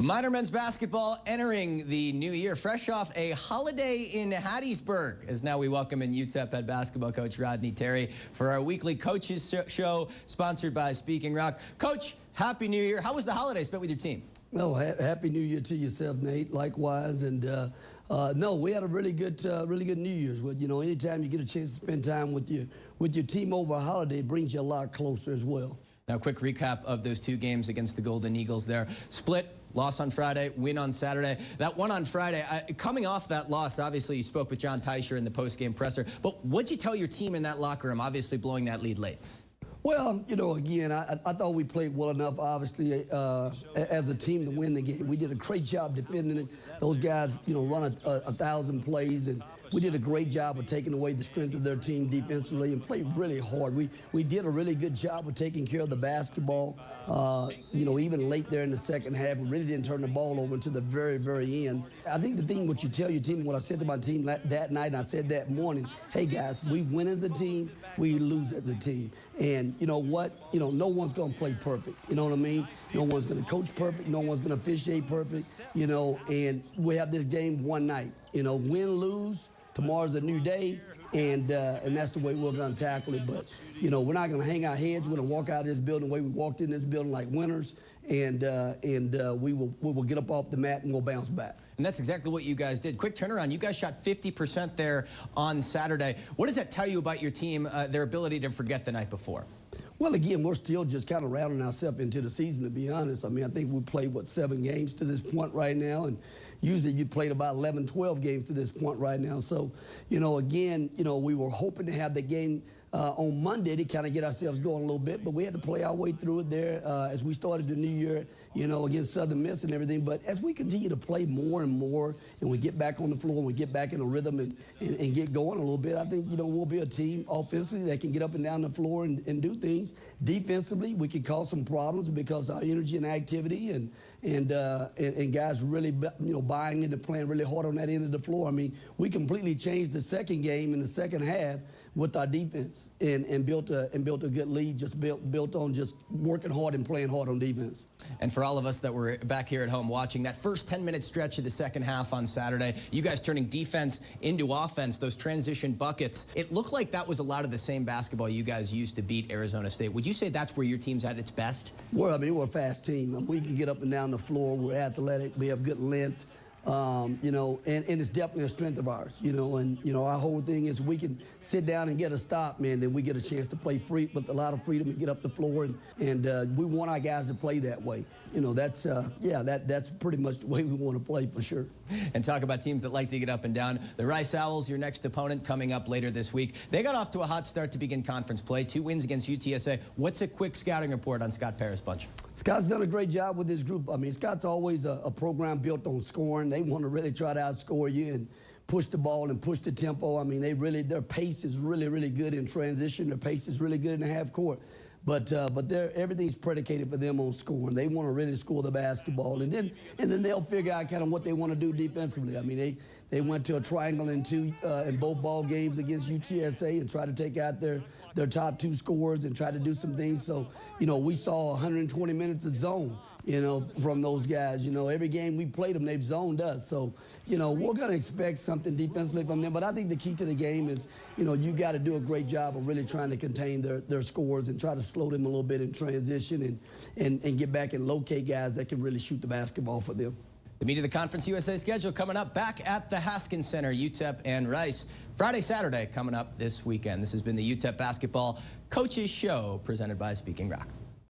Minor men's basketball entering the new year, fresh off a holiday in Hattiesburg. As now we welcome in UTEP head basketball coach Rodney Terry for our weekly coaches show, sponsored by Speaking Rock. Coach, Happy New Year. How was the holiday spent with your team? No, Happy New Year to yourself, Nate. Likewise, and no, we had a really good New Year's. With anytime you get a chance to spend time with your team over a holiday, it brings you a lot closer as well. Now, quick recap of those two games against the Golden Eagles there. Split, loss on Friday, win on Saturday. That one on Friday, coming off that loss, obviously you spoke with John Teicher in the post-game presser, but what'd you tell your team in that locker room, obviously blowing that lead late? Well, again, I thought we played well enough, obviously, as a team to win the game. We did a great job defending it. Those guys, run 1,000 plays, and we did a great job of taking away the strength of their team defensively and played really hard. We did a really good job of taking care of the basketball, even late there in the second half. We really didn't turn the ball over until the very, very end. I think the thing what you tell your team, what I said to my team that night, and I said that morning, hey, guys, we win as a team, we lose as a team. And you know what? No one's going to play perfect. You know what I mean? No one's going to coach perfect. No one's going to officiate perfect. And we have this game one night. Win, lose. Tomorrow's a new day, and that's the way we're going to tackle it. But, we're not going to hang our heads. We're going to walk out of this building the way we walked in this building, like winners, and we will get up off the mat and we'll bounce back. And that's exactly what you guys did. Quick turnaround. You guys shot 50% there on Saturday. What does that tell you about your team, their ability to forget the night before? Well, again, we're still just kind of rounding ourselves into the season, to be honest. I mean, I think we played, 7 games to this point right now, and usually you played about 11, 12 games to this point right now. So, again, we were hoping to have the game on Monday to kind of get ourselves going a little bit, but we had to play our way through it there as we started the new year, against Southern Miss and everything. But as we continue to play more and more and we get back on the floor and we get back in a rhythm and get going a little bit, I think, we'll be a team offensively that can get up and down the floor and do things. Defensively, we can cause some problems because our energy and activity and guys really, buying into playing really hard on that end of the floor. I mean, we completely changed the second game in the second half with our defense and built a good lead, just built on just working hard and playing hard on defense. And for all of us that were back here at home watching that first 10-minute stretch of the second half on Saturday, you guys turning defense into offense, those transition buckets, it looked like that was a lot of the same basketball you guys used to beat Arizona State. Would you say that's where your team's at its best? Well, we're a fast team. We can get up and down the floor. We're athletic. We have good length. And it's definitely a strength of ours, our whole thing is we can sit down and get a stop, man, then we get a chance to play free with a lot of freedom and get up the floor, and we want our guys to play that way. That's pretty much the way we want to play for sure. And talk about teams that like to get up and down. The Rice Owls, your next opponent, coming up later this week. They got off to a hot start to begin conference play. 2 wins against UTSA. What's a quick scouting report on Scott Parris' bunch? Scott's done a great job with this group. I mean, Scott's always a program built on scoring. They want to really try to outscore you and push the ball and push the tempo. I mean, their pace is really, really good in transition. Their pace is really good in the half court. But everything's predicated for them on scoring. They want to really score the basketball, and then they'll figure out kind of what they want to do defensively. I mean, they went to a triangle in both ball games against UTSA and tried to take out their top 2 scorers and try to do some things. So, we saw 120 minutes of zone, from those guys. Every game we played them, they've zoned us. So, we're going to expect something defensively from them. But I think the key to the game is, you got to do a great job of really trying to contain their scores and try to slow them a little bit in transition and get back and locate guys that can really shoot the basketball for them. The meat of the Conference USA schedule coming up back at the Haskins Center, UTEP and Rice. Friday, Saturday coming up this weekend. This has been the UTEP Basketball Coaches Show presented by Speaking Rock.